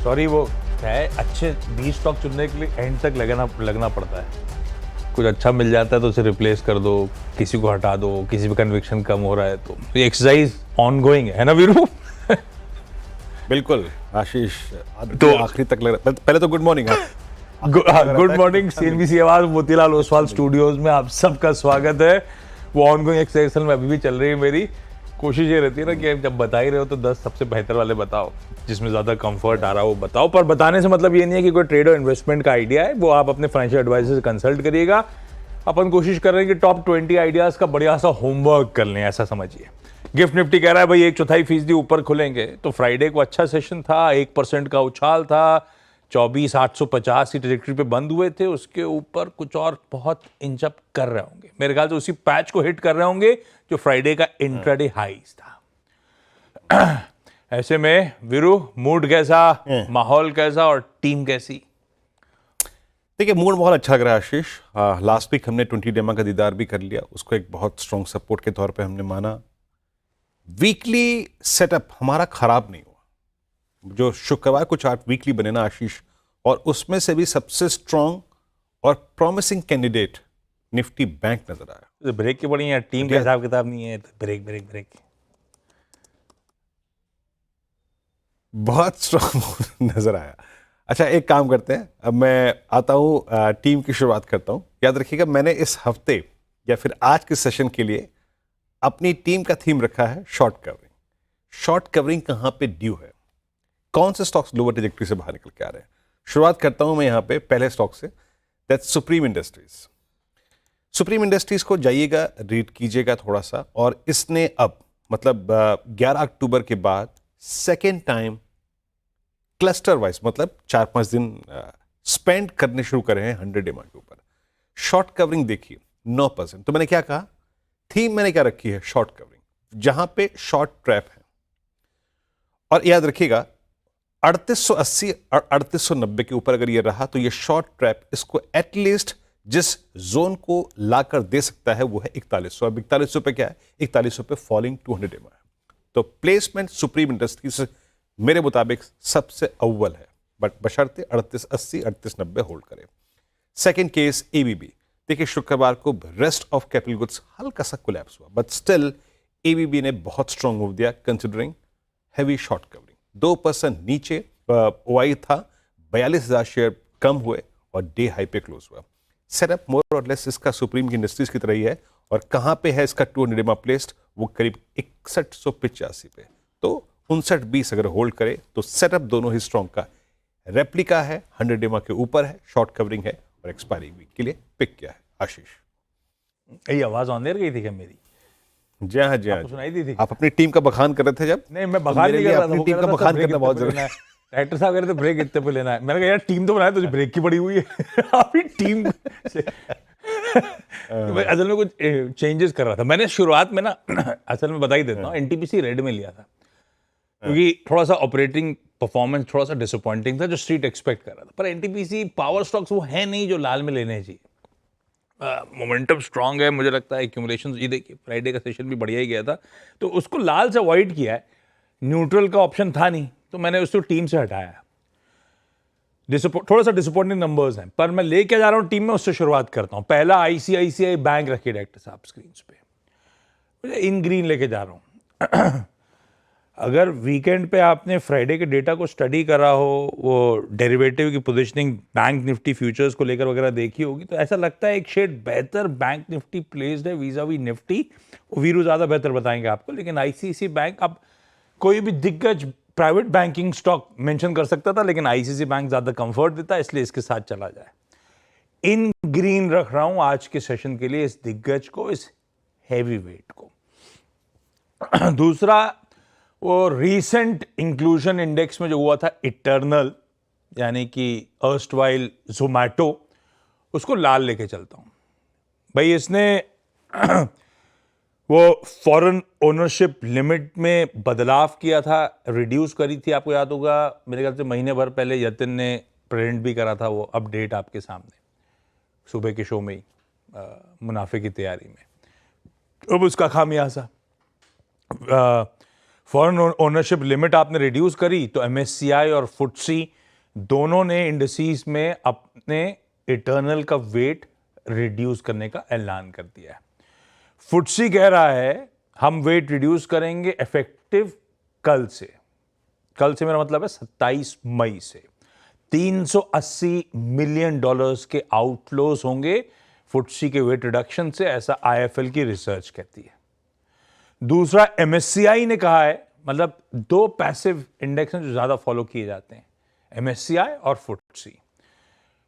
Sorry वो है, अच्छे 20 स्टॉक चुनने के लिए एंड तक लगना पड़ता है। कुछ अच्छा मिल जाता है तो उसे रिप्लेस कर दो, किसी को हटा दो, किसी पे कन्विक्शन कम हो रहा है तो ये एक्सरसाइज ऑन गोइंग है ना वीरू? बिल्कुल आशीष, तो आखिरी तक लग रहा। पहले तो good morning. Good morning CNBC आवाज मोतीलाल ओसवाल स्टूडियोज में आप सबका स्वागत है। वो ऑन गोइंग एक्सरसाइज में अभी भी चल रही है। मेरी कोशिश ये रहती है ना कि जब बता ही रहे हो तो 10 सबसे बेहतर वाले बताओ, जिसमें ज्यादा कंफर्ट आ रहा हो वो बताओ। पर बताने से मतलब ये नहीं है कि कोई ट्रेड और इन्वेस्टमेंट का आइडिया है, वो आप अपने फाइनेंशियल एडवाइजर से कंसल्ट करिएगा। अपन कोशिश कर रहे हैं कि टॉप 20 आइडियाज का बढ़िया सा होमवर्क कर लें, ऐसा समझिए। गिफ्ट निफ्टी कह रहा है भाई 1/4% ऊपर खुलेंगे, तो फ्राइडे को अच्छा सेशन था, 1% का उछाल था, 24,850 की ट्रैजेक्टरी पे बंद हुए थे। उसके ऊपर कुछ और बहुत इंच अप कर रहे होंगे, मेरे ख्याल से उसी पैच को हिट कर रहे होंगे जो फ्राइडे का इंट्राडे हाईज था। ऐसे में वीरू, मूड कैसा, माहौल कैसा और टीम कैसी? देखिए, मूड बहुत अच्छा लग रहा है आशीष। लास्ट वीक हमने 20 डेमा का दीदार भी कर लिया, उसको एक बहुत स्ट्रॉन्ग सपोर्ट के तौर पे हमने माना। वीकली सेटअप हमारा खराब नहीं हुआ। जो शुक्रवार को चार्ट वीकली बने ना आशीष, और उसमें से भी सबसे स्ट्रॉन्ग और प्रॉमिसिंग कैंडिडेट निफ्टी बैंक नजर आया। ब्रेक की बड़ी है, टीम का हिसाब किताब नहीं है, तो ब्रेक ब्रेक ब्रेक। बहुत स्ट्रॉन्ग नजर आया। अच्छा, एक काम करते हैं, अब मैं आता हूं, टीम की शुरुआत करता हूं। याद रखिएगा, मैंने इस हफ्ते या फिर आज के सेशन के लिए अपनी टीम का थीम रखा है शॉर्ट कवरिंग। शॉर्ट कवरिंग कहां पे ड्यू है, कौन से स्टॉक्स लोअर ट्रैजेक्टरी से बाहर निकल के आ रहे हैं। शुरुआत करता हूं मैं यहां पे पहले स्टॉक से, that's supreme industries. Supreme industries को जाइएगा, रीड कीजिएगा थोड़ा सा। और इसने अब मतलब 11 अक्टूबर के बाद सेकेंड टाइम क्लस्टर वाइज, मतलब 4-5 दिन स्पेंड करने शुरू करे हैं 100 डेमा के ऊपर। शॉर्ट कवरिंग देखिए 9%। तो मैंने क्या कहा, थीम मैंने क्या रखी है, शॉर्ट कवरिंग, जहां पे शॉर्ट ट्रैप है। और याद रखिएगा 3880 और 3890 के ऊपर अगर ये रहा तो ये शॉर्ट ट्रैप इसको एटलीस्ट जिस जोन को लाकर दे सकता है वो है 4100। अब 4100 पे क्या है, 4100 पे फॉलिंग 200 डेमा है। तो प्लेसमेंट सुप्रीम इंडस्ट्रीज मेरे मुताबिक सबसे अव्वल है, बट बशर्ते 3880 3890 होल्ड करें। Second case ABB. देखिए, शुक्रवार को रेस्ट ऑफ कैपिटल गुड्स हल्का सा कोलैप्स हुआ, बट स्टिल एबीबी ने बहुत स्ट्रांग मूव दिया कंसिडरिंग हैवी शॉर्ट कवरिंग। 2% नीचे ओआई था, 42,000 शेयर कम हुए और डे हाई पे क्लोज हुआ। सेटअप मोर और लेस इसका सुप्रीम की इंडस्ट्रीज की तरह ही है। और कहां पे है इसका 200 डेमा प्लेस्ड, वो करीब 6185 पे। तो 59-20 अगर होल्ड करे तो सेटअप दोनों ही स्ट्रॉन्ग का रेप्लिका है, 100 डेमा के ऊपर है, शॉर्ट कवरिंग है और एक्सपायरी वीक के लिए पिक किया है। आशीष, ये आवाज ऑन देर गई थी क्या मेरी? जी हाँ, जी हाँ, सुनाई दी थी? आप अपनी टीम का बखान कर रहे थे जब। नहीं, मैं बखान नहीं कर रहा था, अपनी टीम का बखान करना बहुत जरूरी है। डायरेक्टर साहब कह रहे थे ब्रेक इतने पे लेना है। मैंने कहा यार टीम तो बनाया, तुझे ब्रेक की पड़ी हुई है। अभी टीम से असल में कुछ चेंजेस कर रहा था मैंने शुरुआत में ना। असल में बता ही देता हूँ, एनटीपीसी रेड में लिया था क्योंकि थोड़ा सा ऑपरेटिंग परफॉर्मेंस थोड़ा सा डिसअपॉइंटिंग था, जो स्ट्रीट एक्सपेक्ट कर रहा था। पर एनटीपीसी पावर स्टॉक्स वो है नहीं जो लाल में लेने चाहिए। मोमेंटम स्ट्रांग है, मुझे लगता है एक्यूमुलेशन। ये देखिए, फ्राइडे का सेशन भी बढ़िया ही गया था, तो उसको लाल से अवॉइड किया है। न्यूट्रल का ऑप्शन था नहीं, तो मैंने उसको टीम से हटाया। थोड़ा सा डिसअपॉइंटिंग नंबर्स हैं, पर मैं लेके जा रहा हूं टीम में, उससे शुरुआत करता हूं। पहला आईसीआईसीआई बैंक रखिए डायरेक्टर साहब स्क्रीन पे, इन ग्रीन लेके जा रहा हूं। अगर वीकेंड पे आपने फ्राइडे के डेटा को स्टडी करा हो, वो डेरिवेटिव की पोजीशनिंग बैंक निफ्टी फ्यूचर्स को लेकर वगैरह देखी होगी, तो ऐसा लगता है एक शेड बेहतर बैंक निफ्टी प्लेस्ड है वीजा वी निफ्टी। वीरू ज्यादा बेहतर बताएंगे आपको, लेकिन आईसीआईसी बैंक, अब कोई भी दिग्गज प्राइवेट बैंकिंग स्टॉक मेंशन कर सकता था, लेकिन आईसीआईसी बैंक ज्यादा कंफर्ट देता है, इसलिए इसके साथ चला जाए। इन ग्रीन रख रहा हूं आज के सेशन के लिए इस दिग्गज को, इस हैवी वेट को। दूसरा, वो रीसेंट इंक्लूजन इंडेक्स में जो हुआ था इटर्नल, यानी कि अर्स्टवाइल जोमैटो, उसको लाल लेके चलता हूं भाई। इसने वो फॉरेन ओनरशिप लिमिट में बदलाव किया था, रिड्यूस करी थी, आपको याद होगा। मेरे ख्याल से महीने भर पहले यतिन ने प्रेजेंट भी करा था वो अपडेट आपके सामने सुबह के शो में ही, मुनाफे की तैयारी में। अब उसका खामियाजा फॉरेन ओनरशिप लिमिट आपने रिड्यूस करी तो एमएससीआई और फुटसी दोनों ने इंडिसेस में अपने इटर्नल का वेट रिड्यूस करने का ऐलान कर दिया है। फुटसी कह रहा है हम वेट रिड्यूस करेंगे इफेक्टिव कल से। कल से मेरा मतलब है 27 मई से। 380 मिलियन डॉलर्स के आउटफ्लोज होंगे फुटसी के वेट रिडक्शन से, ऐसा आईएफएल की रिसर्च कहती है। दूसरा, एमएससीआई ने कहा है, मतलब दो पैसिव इंडेक्स हैं जो ज्यादा फॉलो किए जाते हैं, एमएससीआई और फुटसी।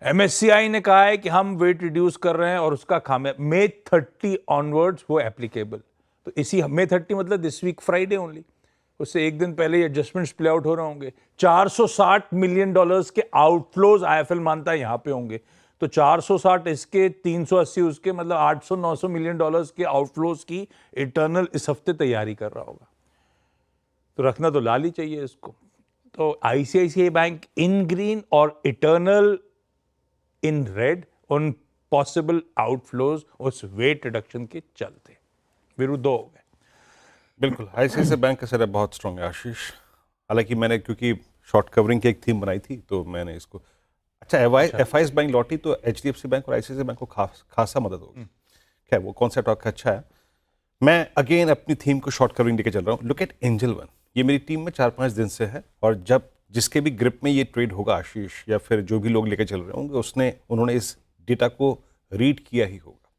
एमएससीआई ने कहा है कि हम वेट रिड्यूस कर रहे हैं और उसका खामियाजा May 30 ऑनवर्ड्स वो एप्लीकेबल। तो इसी May 30 मतलब दिस वीक फ्राइडे ओनली, उससे एक दिन पहले एडजस्टमेंट्स प्ले आउट हो रहे होंगे। 460 मिलियन डॉलर्स के आउटफ्लोज आईएफएल मानता है यहां पे होंगे। तो 460 इसके, 380 उसके, मतलब 800-900 मिलियन डॉलर्स के आउटफ्लोज की इटर्नल इस हफ्ते तैयारी कर रहा होगा। तो रखना तो लाल ही चाहिए इसको। तो आईसीआईसीआई बैंक इन ग्रीन और इटर्नल इन रेड उन पॉसिबल आउटफ्लोज उस वेट रिडक्शन के चलते। विरुद्ध हो गए। बिल्कुल, आईसीआईसीआई बैंक का सेटअप बहुत स्ट्रांग है आशीष। हालांकि मैंने क्योंकि शॉर्ट कवरिंग की एक थीम बनाई थी तो मैंने इसको एफआईएस बैंक लौटी तो एचडीएफसी बैंक और आईसीआईसीआई बैंक को खासा मदद होगी। खैर वो कौन सा टॉक अच्छा है। मैं अगेन अपनी थीम को शॉर्ट कवरिंग लेके चल रहा हूँ। लुक एट एंजल वन, ये मेरी टीम में 4-5 दिन से है और जब जिसके भी ग्रिप में ये ट्रेड होगा आशीष, या फिर जो भी लोग लेके चल रहे होंगे उन्होंने इस डेटा को रीड किया ही होगा।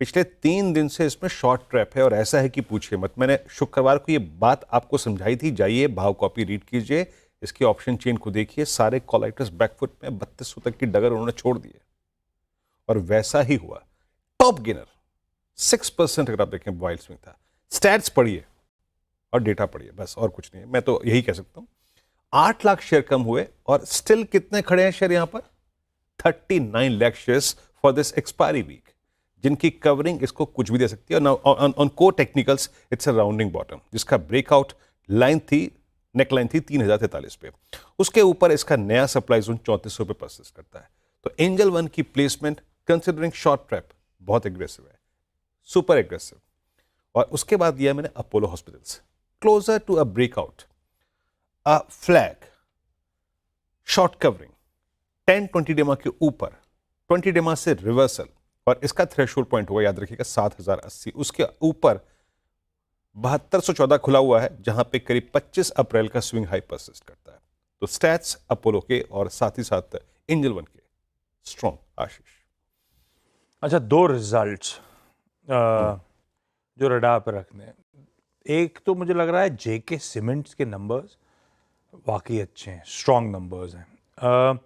पिछले 3 दिन से इसमें शॉर्ट ट्रैप है और ऐसा है कि पूछिए मत। मैंने शुक्रवार को ये बात आपको समझाई थी, जाइए भाव कॉपी रीड कीजिए, इसकी ऑप्शन चेन को देखिए, सारे कॉलेक्टर्स बैकफुट में 3200 तक की डगर उन्होंने छोड़ दिए और वैसा ही हुआ। टॉप गेनर 6% अगर आप देखें वाइल्ड स्विंग था। स्टैट्स पढ़िए और डेटा पढ़िए, बस और कुछ नहीं है। मैं तो यही कह सकता हूं 8 लाख शेयर कम हुए और स्टिल कितने खड़े हैं शेयर यहां पर? 39 lakh shares for this expiry week, जिनकी कवरिंग इसको कुछ भी दे सकती है। On core technicals it's a rounding bottom, जिसका ब्रेकआउट लाइन थी, नेक लाइन थी 3043 पे। उसके ऊपर इसका नया सप्लाई जोन 3400 पे परसिस्ट करता है। तो एंजल वन की प्लेसमेंट कंसिडरिंग शॉर्ट ट्रैप बहुत एग्रेसिव है, सुपर एग्रेसिव। और उसके बाद दिया मैंने Apollo Hospitals, closer to a breakout, a flag, short covering 10-20 DEMA के ऊपर, 20 डेमा से रिवर्सल, और इसका थ्रेशोल्ड पॉइंट हुआ याद रखिएगा 7080। उसके ऊपर 7214 खुला हुआ है, जहां पे करीब 25 अप्रैल का स्विंग हाई परसिस्ट करता है। तो स्टैट्स अपोलो के और साथ ही साथ एंजल वन के स्ट्रॉन्ग आशीष। अच्छा, 2 रिजल्ट्स जो रडार पर रखने हैं। एक तो मुझे लग रहा है जेके सीमेंट्स के नंबर्स वाकई अच्छे हैं, स्ट्रॉन्ग नंबर्स हैं।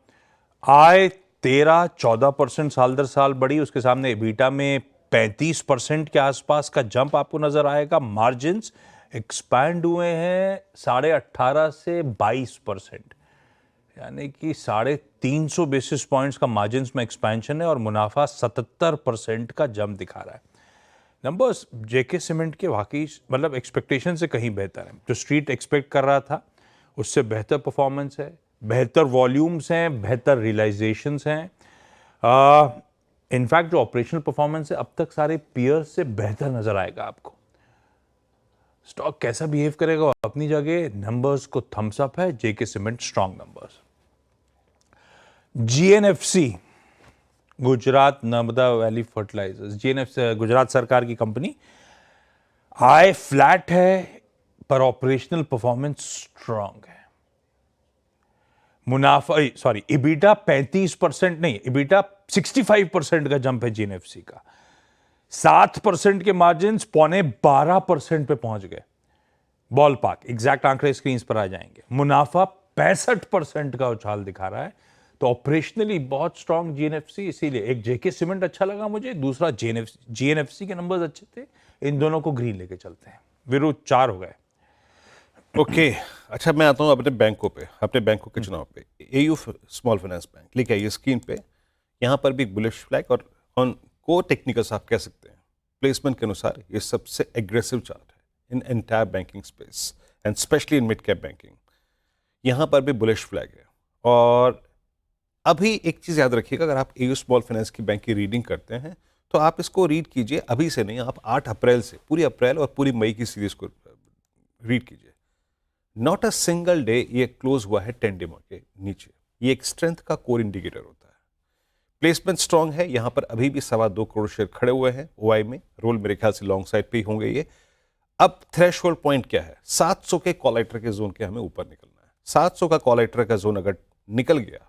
आय 13-14% साल दर साल बढ़ी, उसके सामने एबिटा में 35% के आसपास का जंप आपको नजर आएगा। मार्जिन्स एक्सपैंड हुए हैं 18.5 से 22%, यानी कि 350 बेसिस पॉइंट्स का मार्जिन्स में एक्सपेंशन है और मुनाफा 77% का जंप दिखा रहा है। नंबर्स जेके सीमेंट के वाकई मतलब एक्सपेक्टेशन से कहीं बेहतर है। जो स्ट्रीट एक्सपेक्ट कर रहा था उससे बेहतर परफॉर्मेंस है, बेहतर वॉल्यूम्स हैं, बेहतर रियलाइजेशंस हैं। इनफैक्ट जो ऑपरेशनल परफॉर्मेंस है अब तक सारे पीयर्स से बेहतर नजर आएगा आपको। स्टॉक कैसा बिहेव करेगा वो अपनी जगह, नंबर्स को थम्स अप है, JK cement strong numbers. GNFC, Gujarat Narmada valley fertilisers, GNFC Gujarat सरकार की कंपनी, आय फ्लैट है पर ऑपरेशनल परफॉर्मेंस स्ट्रॉन्ग है। मुनाफा इबिटा 35% नहीं, इबिटा 65% का जंप है जीएनएफसी का। 7% के मार्जिन 11.25% पे पहुंच गए। बॉल पार्क एग्जैक्ट आंकड़े स्क्रीन पर आ जाएंगे। मुनाफा 65% का उछाल दिखा रहा है। तो ऑपरेशनली बहुत स्ट्रॉन्ग जीएनएफसी, इसीलिए एक जेके सीमेंट अच्छा लगा मुझे, दूसरा जीएनएफसी के नंबर्स अच्छे थे। इन दोनों को ग्रीन लेके चलते हैं। विरुद्ध 4 हो गए। ओके अच्छा, मैं आता हूँ अपने बैंकों पे, अपने बैंकों के चुनाव पे। एयू स्मॉल फाइनेंस बैंक लेके आइए स्क्रीन पे। यहाँ पर भी एक बुलिश फ्लैग और ऑन को टेक्निकल्स आप कह सकते हैं प्लेसमेंट के अनुसार ये सबसे एग्रेसिव चार्ट है in entire banking space and specially in mid cap banking. यहाँ पर भी बुलिश फ्लैग है। और अभी एक चीज़ याद रखिएगा, अगर आप एयू स्मॉल फाइनेंस की बैंक की रीडिंग करते हैं तो आप इसको रीड कीजिए अभी से नहीं, आप 8 अप्रैल से पूरी अप्रैल और पूरी मई की सीरीज को रीड कीजिए, नॉट अ सिंगल डे ये क्लोज हुआ है 10 डेमो के नीचे। ये एक स्ट्रेंथ का कोर इंडिकेटर होता है। प्लेसमेंट स्ट्रांग है, यहां पर अभी भी 2.25 करोड़ शेयर खड़े हुए हैं ओआई में। रोल मेरे ख्याल से लॉन्ग साइड पे ही होंगे ये। अब थ्रेशोल्ड पॉइंट क्या है? 700 के कॉलेटर के जोन के हमें ऊपर निकलना है। 700 का कॉलेटर का जोन अगर निकल गया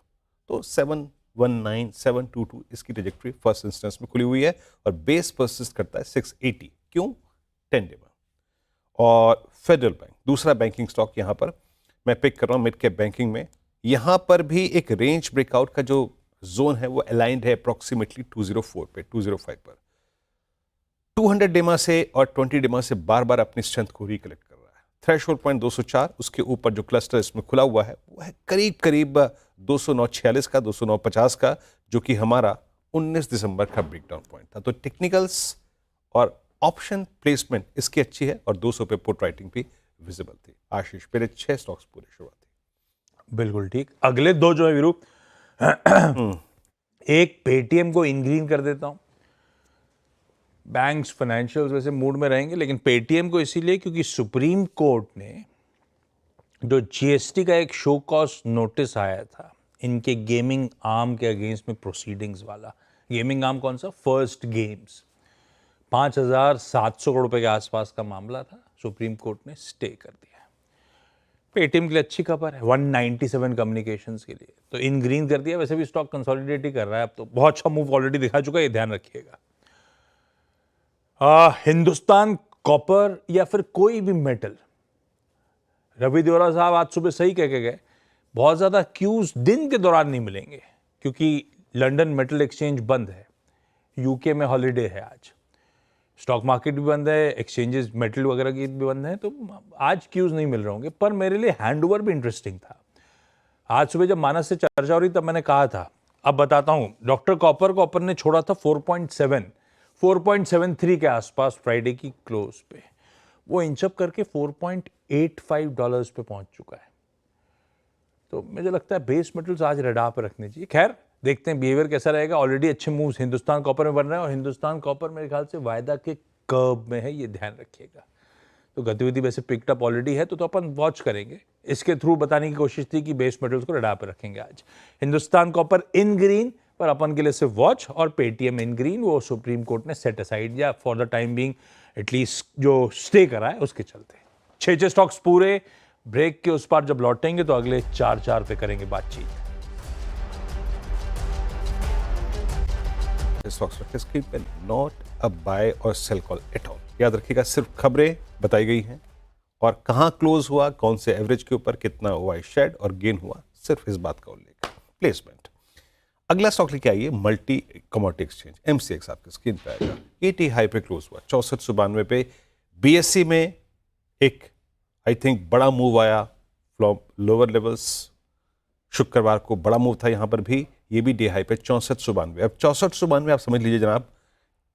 तो 719 722 इसकी ट्रेजेक्टरी फर्स्ट इंस्टेंस में खुली हुई है और बेस परसिस्ट करता है 680। क्यों? 10 डे में। और फेडरल बैंक दूसरा बैंकिंग स्टॉक यहां पर मैं पिक कर रहा हूं मिड कैप बैंकिंग में। यहां पर भी एक रेंज ब्रेकआउट का जो जोन है वो अलाइंड है अप्रोक्सीमेटली 204 पे 205 पर। 200 डेमा से और 20 डेमा से बार बार अपनी स्ट्रेंथ को रिकलेक्ट कर रहा है। थ्रेशोल्ड पॉइंट 204, उसके ऊपर जो क्लस्टर इसमें खुला हुआ है वो है करीब करीब 209.46 का 209.50 का, जो कि हमारा 19 दिसंबर का ब्रेकडाउन पॉइंट था। तो टेक्निकल्स और ऑप्शन प्लेसमेंट इसकी अच्छी है और 200 पे पुट राइटिंग भी विजिबल थी। आशीष, मेरे 6 स्टॉक्स पूरे शुरुआती। बिल्कुल ठीक। अगले दो जो है वीरू, एक पेटीएम को इनग्रीन कर देता हूं। बैंक्स फाइनेंशियल्स वैसे मूड में रहेंगे, लेकिन पेटीएम को इसीलिए क्योंकि सुप्रीम कोर्ट ने जो जीएसटी का एक शो कॉज नोटिस आया था इनके गेमिंग आर्म के अगेंस्ट में प्रोसीडिंग्स वाला, गेमिंग आर्म कौन सा? फर्स्ट गेम्स, 5,700 करोड़ रुपए के आसपास का मामला था, सुप्रीम कोर्ट ने स्टे कर दिया। पेटीएम के लिए अच्छी खबर है, 197 कम्युनिकेशंस के लिए तो इन ग्रीन कर दिया। वैसे भी स्टॉक कंसोलिडेट ही कर रहा है अब तो, बहुत अच्छा मूव ऑलरेडी दिखा चुका है, ये ध्यान रखिएगा। हिंदुस्तान कॉपर या फिर कोई भी मेटल, रवि देवरा साहब आज सुबह सही कह के गए, बहुत ज्यादा क्यूज दिन के दौरान नहीं मिलेंगे क्योंकि लंदन मेटल एक्सचेंज बंद है, यूके में हॉलीडे है आज, स्टॉक मार्केट भी बंद है, एक्सचेंजेस मेटल वगैरह की भी बंद है, तो आज क्यूज नहीं मिल रहे होंगे। पर मेरे लिए हैंडओवर भी इंटरेस्टिंग था। आज सुबह जब मानस से चर्चा हो रही तब मैंने कहा था, अब बताता हूं, डॉक्टर कॉपर ने छोड़ा था 4.73 के आसपास फ्राइडे की क्लोज पे, वो इंचअप करके $4.85 पे पहुंच चुका है। तो मुझे लगता है बेस मेटल्स आज रडार पर रखने चाहिए। खैर देखते हैं बिहेवियर कैसा रहेगा। ऑलरेडी अच्छे मूव्स हिंदुस्तान कॉपर में बन रहे हैं और हिंदुस्तान कॉपर मेरे ख्याल से वायदा के कर्व में है, ये ध्यान रखिएगा। तो गतिविधि वैसे पिकअप ऑलरेडी है तो अपन वॉच करेंगे। इसके थ्रू बताने की कोशिश थी कि बेस मेटल्स को रडार पर रखेंगे आज। हिंदुस्तान कॉपर इन ग्रीन पर अपन के लिए सिर्फ वॉच, और पेटीएम इन ग्रीन, वो सुप्रीम कोर्ट ने सेट असाइड या for the time being at least जो स्टे करा है उसके चलते। 6 स्टॉक्स पूरे। ब्रेक के उस पार जब लौटेंगे तो अगले 4 पे करेंगे बातचीत। स्टॉक्स रखे स्क्रीन पे, नॉट अ बाय और सेल कॉल एट ऑल। याद रखिएगा सिर्फ खबरें बताई गई हैं और कहां क्लोज हुआ, कौन से एवरेज के ऊपर कितना हुआ शेड और गेन हुआ, सिर्फ इस बात का उल्लेख। प्लेसमेंट। अगला स्टॉक लेके आइए, मल्टी कमोडिटी एक्सचेंज एमसीएक्स आपके स्क्रीन पे आएगा। एटी हाई पे क्लोज हुआ 6492 पे। बीएससी में एक आई थिंक बड़ा मूव आया फ्रॉम लोअर लेवल्स। शुक्रवार को बड़ा मूव था यहां पर भी, ये भी डे हाई पे 6492। अब 6492 आप समझ लीजिए जनाब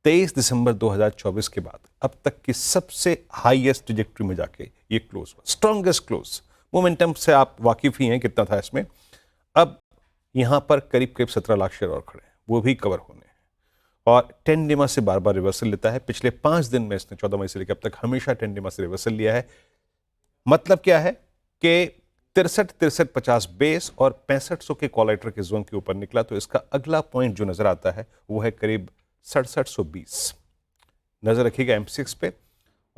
23 दिसंबर 2024 के बाद अब तक की सबसे हाईएस्ट ट्रैजेक्टरी में जाके ये क्लोज हुआ, स्ट्रॉन्गेस्ट क्लोज। मोमेंटम से आप वाकिफ ही हैं कितना था इसमें। अब यहां पर करीब करीब 17 लाख शेयर और खड़े हैं, वो भी कवर होने हैं। और 10 डेमा से बार बार रिवर्सल लेता है। पिछले 5 दिन में इसने 14 मई से लेकर अब तक हमेशा 10 डेमा से रिवर्सल लिया है। मतलब क्या है कि 63-50 बेस और 6500 के कॉलेटर के जोन के ऊपर निकला, तो इसका अगला पॉइंट जो नजर आता है वो है करीब 6720। नजर रखिएगा एमसीएक्स पे।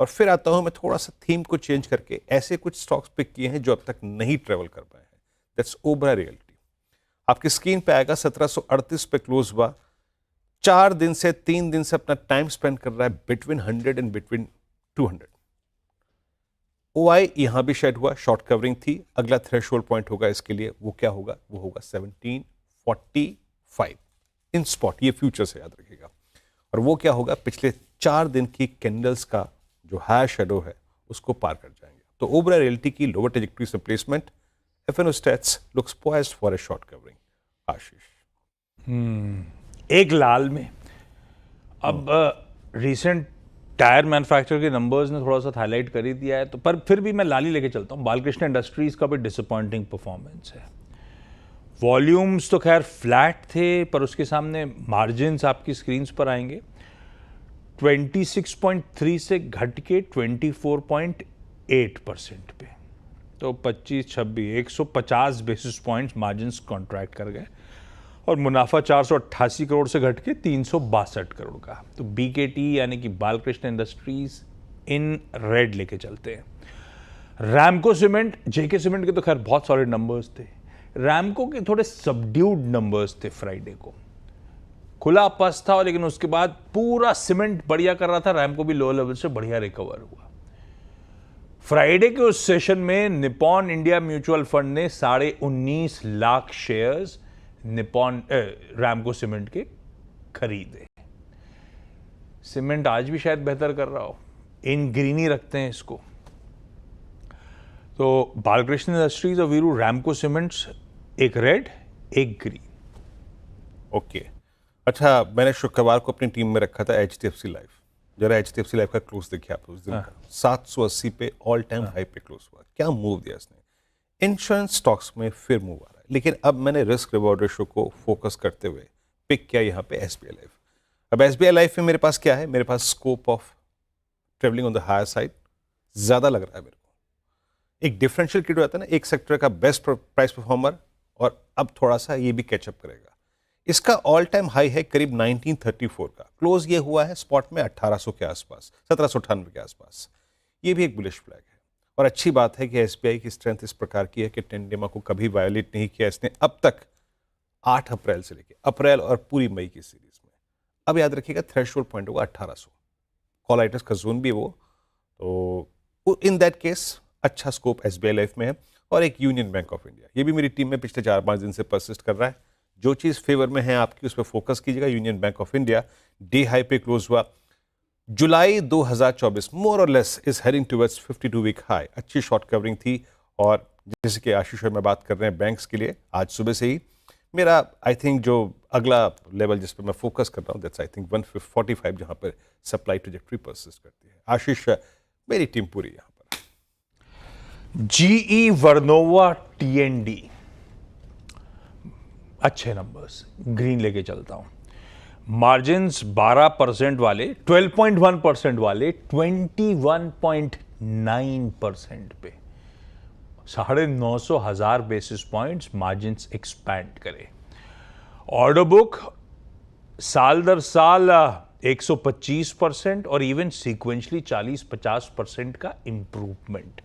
और फिर आता हूं मैं थोड़ा सा थीम को चेंज करके, ऐसे कुछ स्टॉक्स पिक किए हैं जो अब तक नहीं ट्रेवल कर पाए हैं। That's Obra realty. आपकी स्क्रीन पे आएगा, 1738 पे क्लोज हुआ। 3 दिन से अपना टाइम स्पेंड कर रहा है बिटवीन 100 एंड बिटवीन 200। ओआई यहां भी शेड हुआ, शॉर्ट कवरिंग थी। अगला थ्रेशोल्ड पॉइंट होगा इसके लिए, वो क्या होगा? वो होगा 1745 इन स्पॉट। ये फ्यूचर से याद रखिएगा। और वो क्या होगा? पिछले 4 दिन की कैंडल्स का जो हायर शेडो है उसको पार कर जाएंगे। तो ओबरा रियल्टी की लोअर ट्रैजेक्टरी से placement, FNO stats looks poised for a short covering. Ashish, एक लाल में अब रिसेंट टायर मैन्युफैक्चरर के नंबर्स ने थोड़ा सा हाईलाइट कर ही दिया है, तो पर फिर भी मैं लाली लेके चलता हूँ। बालकृष्ण इंडस्ट्रीज का भी डिसअपॉइंटिंग परफॉर्मेंस है। वॉल्यूम्स तो खैर फ्लैट थे, पर उसके सामने मार्जिन्स आपकी स्क्रीन्स पर आएंगे। 26.3 से घट के 8% पे। तो 25-26 150 बेसिस पॉइंट्स मार्जिन्स कॉन्ट्रैक्ट कर गए और मुनाफा 488 करोड़ से घट के 362 करोड़ का। तो बीकेटी यानी कि बालकृष्ण इंडस्ट्रीज इन रेड लेके चलते हैं। रैमको सीमेंट, जेके सीमेंट के तो खैर बहुत सॉलिड नंबर्स थे, रैमको के थोड़े सबड्यूड नंबर्स थे। फ्राइडे को खुला पस था, लेकिन उसके बाद पूरा सीमेंट बढ़िया कर रहा था, रैमको भी लो लेवल से बढ़िया रिकवर हुआ। फ्राइडे के उस सेशन में निपॉन इंडिया म्यूचुअल फंड ने 19.5 lakh shares Nippon Ramco cement के खरीदे। सीमेंट आज भी शायद बेहतर कर रहा हो, इन ग्रीन ही रखते हैं इसको। तो बालकृष्ण इंडस्ट्रीज और वीरू, रैमको सीमेंट्स, एक रेड एक ग्रीन। ओके अच्छा, मैंने शुक्रवार को अपनी टीम में रखा था HDFC लाइफ। जरा HDFC लाइफ का क्लोज देखिए आप उस दिन का, 780 पे ऑल टाइम हाई पे क्लोज हुआ। क्या मूव दिया इसने। इंश्योरेंस स्टॉक्स में फिर मूव आ रहा है, लेकिन अब मैंने रिस्क रिवॉर्ड रेशो को फोकस करते हुए पिक किया यहाँ पे SBI लाइफ। अब SBI लाइफ में मेरे पास क्या है, मेरे पास scope of travelling on the higher side ज्यादा लग रहा है मेरे को। एक डिफरेंशियल क्रिएट होता है ना, एक सेक्टर का बेस्ट प्राइस परफॉर्मर और अब थोड़ा सा ये भी कैचअप करेगा। इसका ऑल टाइम हाई है करीब 1934 का, क्लोज ये हुआ है स्पॉट में 1800 के आसपास, 1798 के आसपास। ये भी एक बुलिश फ्लैग है और अच्छी बात है कि SBI की स्ट्रेंथ इस प्रकार की है कि टेंडेमा को कभी वायोलेट नहीं किया इसने अब तक, 8 अप्रैल से लेकर अप्रैल और पूरी मई की सीरीज में। अब याद रखिएगा थ्रेशोल्ड पॉइंट होगा 1800, कॉलाइटस का जोन भी वो, तो इन दैट केस अच्छा स्कोप SBI लाइफ में है। और एक यूनियन बैंक ऑफ इंडिया, ये भी मेरी टीम में पिछले 4-5 दिन से परसिस्ट कर रहा है। जो चीज़ फेवर में है आपकी उस पर फोकस कीजिएगा। Union Bank of India day high पे क्लोज हुआ। July 2024 more or less is heading towards 52 week high. अच्छी शॉर्ट कवरिंग थी और जैसे कि आशीष और मैं बात कर रहे हैं बैंक्स के लिए, आज सुबह से ही मेरा आई थिंक जो अगला लेवल जिस पर मैं फोकस कर रहा हूँ दैट्स आई थिंक 145, जहाँ पर सप्लाई ट्रेजेक्टरी परसिस्ट करती है। आशीष, मेरी टीम पूरी यहाँ पर। GE वर्नोवा TND अच्छे नंबर्स, ग्रीन लेके चलता हूं। मार्जिन्स 12% वाले, 12.1% वाले 21.9% पे, 950,000 बेसिस पॉइंट्स मार्जिन्स एक्सपैंड करे। ऑर्डर बुक साल दर साल 125% और इवन सीक्वेंशली 40-50% का इंप्रूवमेंट।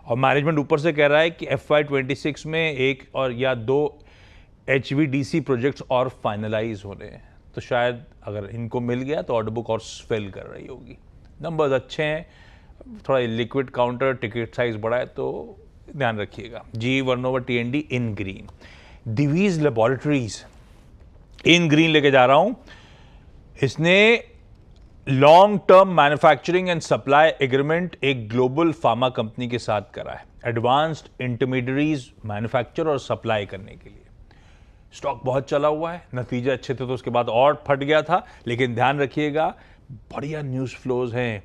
और मैनेजमेंट ऊपर से कह रहा है कि FY26 में एक और या 2 HVDC प्रोजेक्ट्स और फाइनलाइज होने हैं, तो शायद अगर इनको मिल गया तो ऑर्डर बुक और स्वेल कर रही होगी। नंबर्स अच्छे हैं, थोड़ा लिक्विड काउंटर, टिकट साइज बड़ा है, तो ध्यान रखिएगा। GE Vernova TND in green. Divi's laboratories in green लेके जा रहा हूं। इसने long term manufacturing and supply agreement एक ग्लोबल फार्मा कंपनी के साथ करा है, एडवांस्ड इंटरमीडियरीज मैन्युफैक्चर और सप्लाई करने के लिए। स्टॉक बहुत चला हुआ है, नतीजे अच्छे थे तो उसके बाद और फट गया था, लेकिन ध्यान रखिएगा बढ़िया न्यूज़ फ्लोज हैं।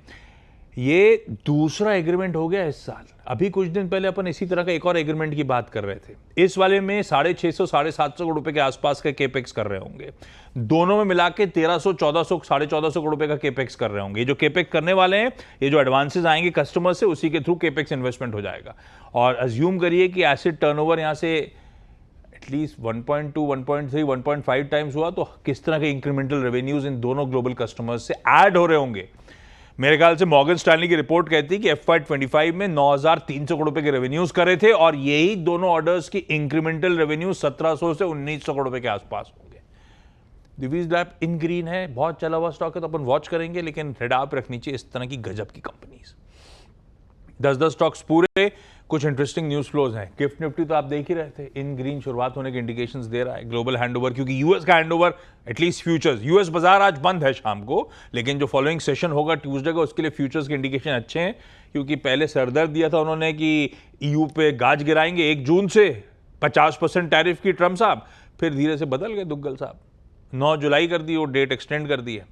ये दूसरा एग्रीमेंट हो गया इस साल। अभी कुछ दिन पहले अपन इसी तरह का एक और एग्रीमेंट की बात कर रहे थे। इस वाले में 650-750 करोड़ रुपए के आसपास का केपेक्स कर रहे होंगे। दोनों में मिला के 1300-1400, 1450 करोड़ रुपए का केपेक्स कर रहे होंगे। ये जो केपेक्स करने वाले हैं, ये जो एडवांसेस आएंगे कस्टमर से, उसी के थ्रू केपेक्स इन्वेस्टमेंट हो जाएगा। और अज्यूम करिए कि एसेट टर्नओवर यहां से एटलीस्ट 1.2, 1.3, 1.5 टाइम्स हुआ, तो किस तरह के इंक्रीमेंटल रेवेन्यूज इन दोनों ग्लोबल कस्टमर्स से ऐड हो रहे होंगे। मेरे ख्याल से मॉर्गन स्टैनली की रिपोर्ट कहती है कि FY25 में 9,300 करोड़ रुपए के रेवेन्यूज करे थे और यही दोनों ऑर्डर्स की इंक्रीमेंटल रेवेन्यू 1700 से 1900 करोड़ रुपए के आसपास होंगे। दिवीज लैब इन ग्रीन है, बहुत चला हुआ स्टॉक है तो अपन वॉच करेंगे, लेकिन रेडार पे रखनी चाहिए इस तरह की गजब की कंपनीज। 10-10 स्टॉक्स पूरे। कुछ इंटरेस्टिंग न्यूज फ्लोज हैं। गिफ्ट निफ्टी तो आप देख ही रहे थे, इन ग्रीन शुरुआत होने के इंडिकेशंस दे रहा है। ग्लोबल हैंडओवर, क्योंकि यूएस का हैंडओवर एटलीस्ट फ्यूचर्स, यूएस बाजार आज बंद है शाम को, लेकिन जो फॉलोइंग सेशन होगा ट्यूसडे का उसके लिए फ्यूचर्स के इंडिकेशन अच्छे हैं, क्योंकि पहले सरदर्द दिया था उन्होंने कि ईयू पे गाज गिराएंगे 1 जून से 50% टैरिफ की ट्रम्प साहब, फिर धीरे से बदल गए दुग्गल साहब, 9 जुलाई कर दी और डेट एक्सटेंड कर दी है।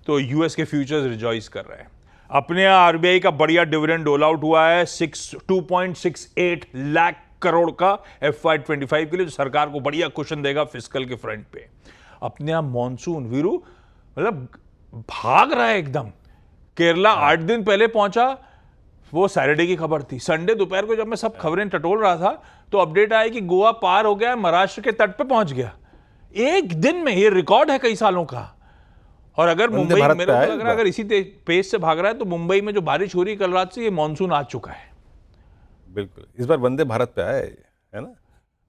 तो यूएस के फ्यूचर्स रिजॉइस कर रहे हैं। अपने आरबीआई का बढ़िया डिविडेंड डोल आउट हुआ है 2.68 लाख करोड़ का FY25 के लिए, जो सरकार को बढ़िया कुशन देगा फिस्कल के फ्रंट पे। अपने यहां मॉनसून वीरू मतलब भाग रहा है एकदम। केरला 8 दिन पहले पहुंचा, वो सैटरडे की खबर थी। संडे दोपहर को जब मैं सब खबरें टटोल रहा था तो अपडेट आया कि गोवा पार हो गया, महाराष्ट्र के तट पे पहुंच गया। एक दिन में, ये रिकॉर्ड है कई सालों का। और अगर वंदे मुंबई, भारत मेरे पे को आया लग रहा है अगर इसी पेस से भाग रहा है तो मुंबई में जो बारिश हो रही है कल रात से, ये मानसून आ चुका है। बिल्कुल, इस बार वंदे भारत पे आया है ना।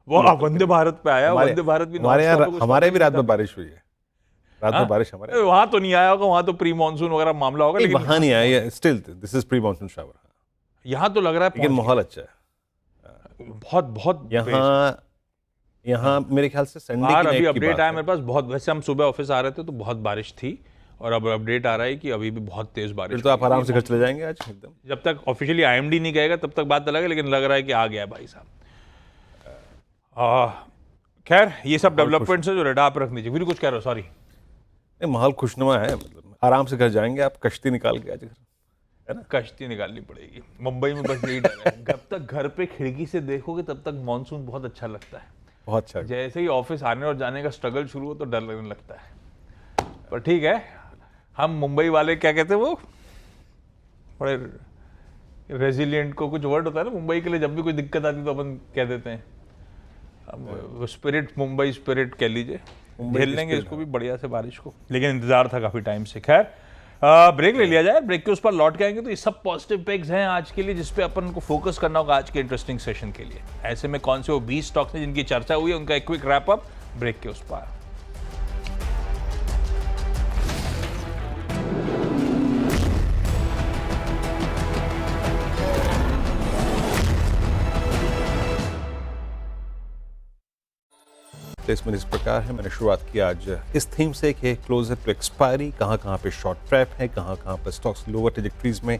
वो वंदे भारत पे आया। वंदे भारत भी हमारे नॉन यहाँ स्टॉप पे हमारे भी कुछ रात में बारिश हुई है, रात में बारिश हमारे वहां तो नहीं आया होगा, वहां तो प्री मानसून वगैरह मामला होगा, लेकिन वहां नहीं आया। Still this is pre monsoon shower, यहाँ तो लग रहा है लेकिन माहौल अच्छा है बहुत बहुत। यहाँ मेरे ख्याल से संडे बाहर की अभी नाइट की अपडेट बात आया है। मेरे पास बहुत। वैसे हम सुबह ऑफिस आ रहे थे तो बहुत बारिश थी, और अब अपडेट आ रहा है कि अभी भी बहुत तेज फिर बारिश। तो आप आराम से घर चले जाएंगे आज एकदम। जब तक ऑफिशियली आईएमडी नहीं कहेगा तब तक बात अलग है, लेकिन लग रहा है कि आ गया है भाई साहब। खैर, ये सब डेवलपमेंट्स है जो रडार पर रखनी चाहिए। फिर कुछ कह रहे हो? सॉरी। माहौल खुशनुमा है, मतलब आराम से घर जाएंगे आप, कश्ती निकाल के आज घर, है ना। कश्ती निकालनी पड़ेगी मुंबई में, बस यही डर है। जब तक घर पे खिड़की से देखोगे तब तक मानसून बहुत अच्छा लगता है। बहुत अच्छा। जैसे ही ऑफिस आने और जाने का स्ट्रगल शुरू हो तो डर लगने लगता है। पर ठीक है, हम मुंबई वाले क्या कहते हैं, वो बड़े रेजिलियंट, को कुछ वर्ड होता है ना मुंबई के लिए, जब भी कोई दिक्कत आती तो अपन कह देते हैं। अब स्पिरिट, मुंबई स्पिरिट कह लीजिए, झेल लेंगे इसको भी बढ़िया से बारिश को। लेकिन इंतजार था काफी टाइम से। खैर, ब्रेक ले लिया जाए। ब्रेक के उस पर लौट के आएंगे तो ये सब पॉजिटिव पिक्स हैं आज के लिए, जिसपे अपन को फोकस करना होगा आज के इंटरेस्टिंग सेशन के लिए। ऐसे में कौन से वो 20 स्टॉक्स हैं जिनकी चर्चा हुई है, उनका एक क्विक रैप अप ब्रेक के उस पर। प्लेसमेंट इस प्रकार है, मैंने शुरुआत की आज इस थीम से कि क्लोजर टू एक्सपायरी, कहाँ पे शॉर्ट ट्रैप है, कहाँ पे स्टॉक्स लोअर ट्रेजेक्टरीज में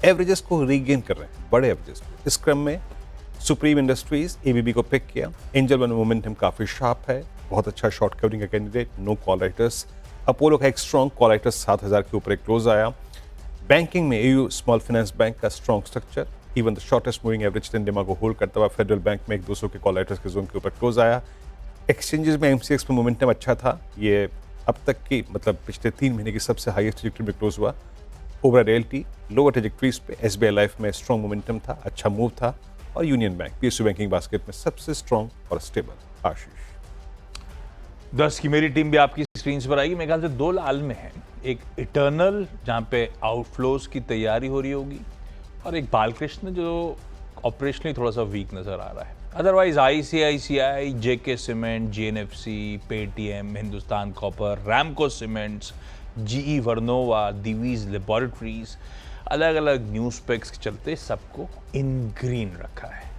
एवरेजेस को रीगेन कर रहे हैं, बड़े एवरेजेस को। इस क्रम में सुप्रीम इंडस्ट्रीज एबीबी को पिक किया। एंजल वन मोमेंटम काफी शार्प है, बहुत अच्छा शॉर्ट कवरिंग का candidate, no call writers. Apollo का एक स्ट्रॉन्ग कॉल राइटर्स 7000 के ऊपर एक क्लोज आया। बैंकिंग में एयू स्मॉल फाइनेंस बैंक का strong structure, even the shortest moving average 10 डेमा को होल्ड करता हुआ फेडरल बैंक में एक 200 के कॉल राइटर्स के जोन के ऊपर क्लोज आया। एक्सचेंजेस में एमसीएक्स में मोमेंटम अच्छा था, ये अब तक की मतलब पिछले 3 महीने की सबसे हाईएस्ट ट्रेजेक्टरी में क्लोज हुआ। ओवरऑल रियल्टी लोअर ट्रेजेक्टरीज पे एसबीआई लाइफ में स्ट्रॉन्ग मोमेंटम था, अच्छा मूव था। और union bank PSU banking basket में सबसे स्ट्रॉन्ग और स्टेबल। आशीष 10 की मेरी टीम भी आपकी स्क्रीन पर आएगी। मेरे ख्याल से 2 लाल में है, एक इटर्नल जहाँ पे आउटफ्लोज की तैयारी हो रही होगी, और एक बालकृष्ण जो ऑपरेशनली थोड़ा सा वीक नजर आ रहा है। Otherwise ICICI, JK cement, JNFC, Paytm, Hindustan copper, Ramco cements, GE Vernova, Divi's laboratories, अलग अलग न्यूज़ पेक्स के चलते सबको इन ग्रीन रखा है।